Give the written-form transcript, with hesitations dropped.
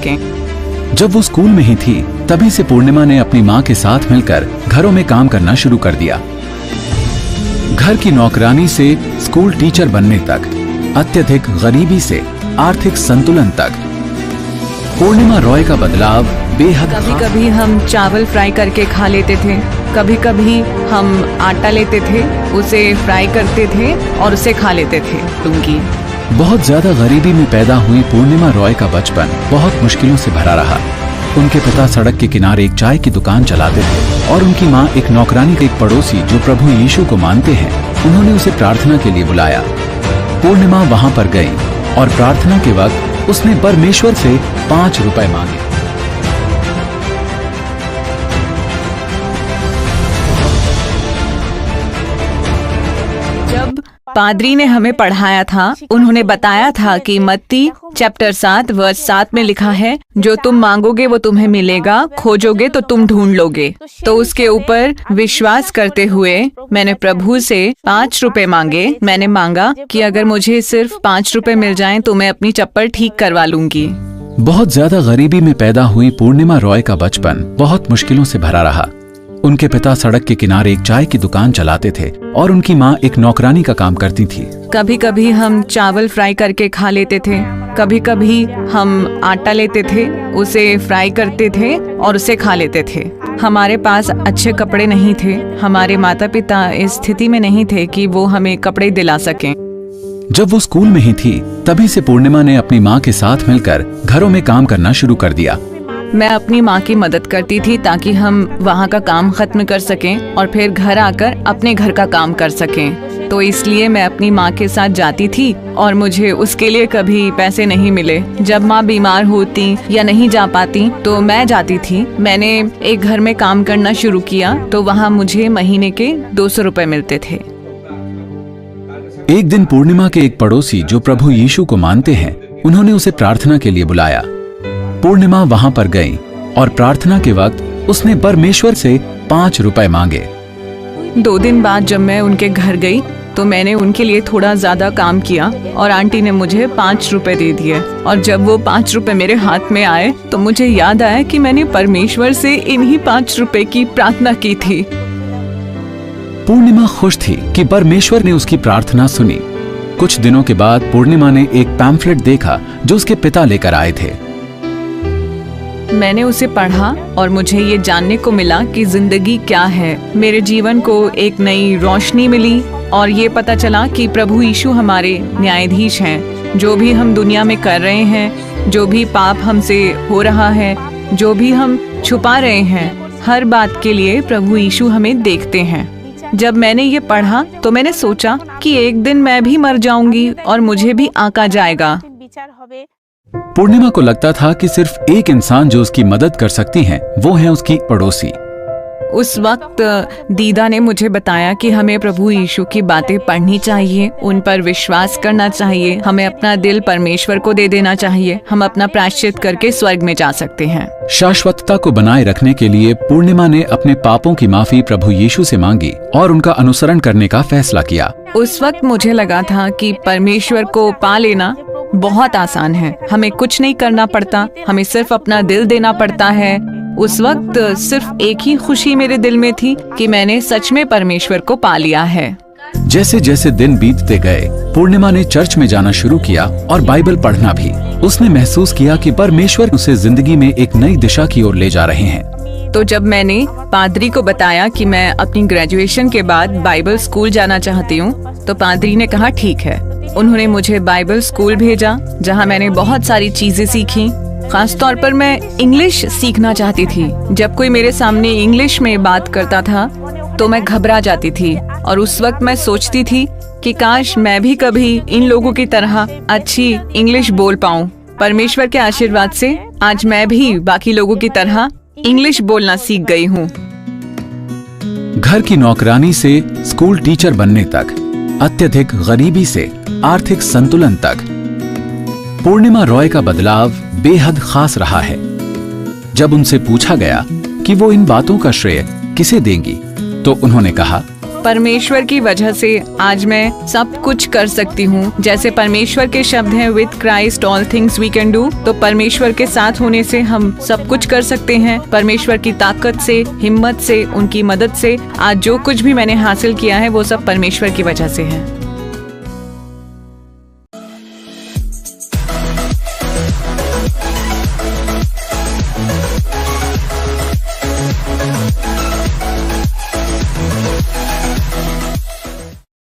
सकें। जब वो स्कूल में ही थी तभी से पूर्णिमा ने अपनी माँ के साथ मिलकर घरों में काम करना शुरू कर दिया। घर की नौकरानी से स्कूल टीचर बनने तक, अत्यधिक गरीबी से आर्थिक संतुलन तक, पूर्णिमा रॉय का बदलाव बेहद। कभी कभी हम चावल फ्राई करके खा लेते थे, कभी कभी हम आटा लेते थे, उसे फ्राई करते थे और उसे खा लेते थे। लूंगी बहुत ज्यादा गरीबी में पैदा हुई पूर्णिमा रॉय का बचपन बहुत मुश्किलों से भरा रहा। उनके पिता सड़क के किनारे एक चाय की दुकान चलाते थे और उनकी माँ एक नौकरानी के एक पड़ोसी जो प्रभु यीशु को मानते हैं, उन्होंने उसे प्रार्थना के लिए बुलाया। पूर्णिमा वहाँ पर गई और प्रार्थना के वक्त उसने परमेश्वर से 5 रुपए मांगे। जब पादरी ने हमें पढ़ाया था, उन्होंने बताया था कि मत्ती चैप्टर 7 वर्स 7 में लिखा है, जो तुम मांगोगे वो तुम्हें मिलेगा, खोजोगे तो तुम ढूंढ लोगे। तो उसके ऊपर विश्वास करते हुए मैंने प्रभु से 5 रुपए मांगे। मैंने मांगा कि अगर मुझे सिर्फ 5 रुपए मिल जाएं तो मैं अपनी चप्पल ठीक करवा लूंगी। बहुत ज्यादा गरीबी में पैदा हुई पूर्णिमा रॉय का बचपन बहुत मुश्किलों से भरा रहा। उनके पिता सड़क के किनारे एक चाय की दुकान चलाते थे और उनकी माँ एक नौकरानी का काम करती थी। कभी कभी हम चावल फ्राई करके खा लेते थे, कभी कभी हम आटा लेते थे, उसे फ्राई करते थे और उसे खा लेते थे। हमारे पास अच्छे कपड़े नहीं थे। हमारे माता पिता इस स्थिति में नहीं थे कि वो हमें कपड़े दिला सकें। जब वो स्कूल में ही थी तभी से पूर्णिमा ने अपनी माँ के साथ मिलकर घरों में काम करना शुरू कर दिया। मैं अपनी माँ की मदद करती थी ताकि हम वहाँ का काम खत्म कर सकें और फिर घर आकर अपने घर का काम कर सकें। तो इसलिए मैं अपनी माँ के साथ जाती थी और मुझे उसके लिए कभी पैसे नहीं मिले। जब माँ बीमार होती या नहीं जा पाती तो मैं जाती थी। मैंने एक घर में काम करना शुरू किया तो वहाँ मुझे महीने के 200 रुपए मिलते थे। एक दिन पूर्णिमा के एक पड़ोसी जो प्रभु यीशु को मानते हैं, उन्होंने उसे प्रार्थना के लिए बुलाया। पूर्णिमा वहां पर गई और प्रार्थना के वक्त उसने परमेश्वर से 5 रुपए मांगे। 2 दिन बाद जब मैं उनके घर गई तो मैंने उनके लिए थोड़ा ज्यादा काम किया और आंटी ने मुझे 5 रुपए दे दिए। और जब वो 5 रुपए मेरे हाथ में आए तो मुझे याद आया कि मैंने परमेश्वर से इन्हीं 5 रुपए की प्रार्थना की थी। पूर्णिमा खुश थी कि परमेश्वर ने उसकी प्रार्थना सुनी। कुछ दिनों के बाद पूर्णिमा ने एक पैम्फलेट देखा जो उसके पिता लेकर आए थे। मैंने उसे पढ़ा और मुझे ये जानने को मिला कि जिंदगी क्या है। मेरे जीवन को एक नई रोशनी मिली और ये पता चला कि प्रभु यीशु हमारे न्यायाधीश हैं। जो भी हम दुनिया में कर रहे हैं, जो भी पाप हमसे हो रहा है, जो भी हम छुपा रहे हैं, हर बात के लिए प्रभु यीशु हमें देखते हैं। जब मैंने ये पढ़ा तो मैंने सोचा कि एक दिन मैं भी मर जाऊंगी और मुझे भी आंका जाएगा। पूर्णिमा को लगता था कि सिर्फ एक इंसान जो उसकी मदद कर सकती है वो है उसकी पड़ोसी। उस वक्त दीदा ने मुझे बताया कि हमें प्रभु यीशु की बातें पढ़नी चाहिए, उन पर विश्वास करना चाहिए, हमें अपना दिल परमेश्वर को दे देना चाहिए, हम अपना प्रायश्चित करके स्वर्ग में जा सकते हैं। शाश्वतता को बनाए रखने के लिए पूर्णिमा ने अपने पापों की माफी प्रभु यीशु से मांगी और उनका अनुसरण करने का फैसला किया। उस वक्त मुझे लगा था कि परमेश्वर को पा लेना बहुत आसान है, हमें कुछ नहीं करना पड़ता, हमें सिर्फ अपना दिल देना पड़ता है। उस वक्त सिर्फ एक ही खुशी मेरे दिल में थी कि मैंने सच में परमेश्वर को पा लिया है। जैसे जैसे दिन बीतते गए, पूर्णिमा ने चर्च में जाना शुरू किया और बाइबल पढ़ना भी। उसने महसूस किया कि परमेश्वर उसे जिंदगी में एक नई दिशा की ओर ले जा रहे हैं। तो जब मैंने पादरी को बताया कि मैं अपनी ग्रेजुएशन के बाद बाइबल स्कूल जाना चाहती हूँ, तो पादरी ने कहा ठीक है। उन्होंने मुझे बाइबल स्कूल भेजा जहाँ मैंने बहुत सारी चीजें सीखी। खास तौर पर मैं इंग्लिश सीखना चाहती थी। जब कोई मेरे सामने इंग्लिश में बात करता था तो मैं घबरा जाती थी और उस वक्त मैं सोचती थी कि काश मैं भी कभी इन लोगों की तरह अच्छी इंग्लिश बोल पाऊं। परमेश्वर के आशीर्वाद से आज मैं भी बाकी लोगों की तरह इंग्लिश बोलना सीख गई हूँ। घर की नौकरानी से स्कूल टीचर बनने तक, अत्यधिक गरीबी से आर्थिक संतुलन तक, पूर्णिमा रॉय का बदलाव बेहद खास रहा है। जब उनसे पूछा गया कि वो इन बातों का श्रेय किसे देंगी, तो उन्होंने कहा, परमेश्वर की वजह से आज मैं सब कुछ कर सकती हूँ। जैसे परमेश्वर के शब्द हैं, with Christ all things we can do. तो परमेश्वर के साथ होने से हम सब कुछ कर सकते हैं। परमेश्वर की ताकत से, हिम्मत से, उनकी मदद से आज जो कुछ भी मैंने हासिल किया है वो सब परमेश्वर की वजह से है।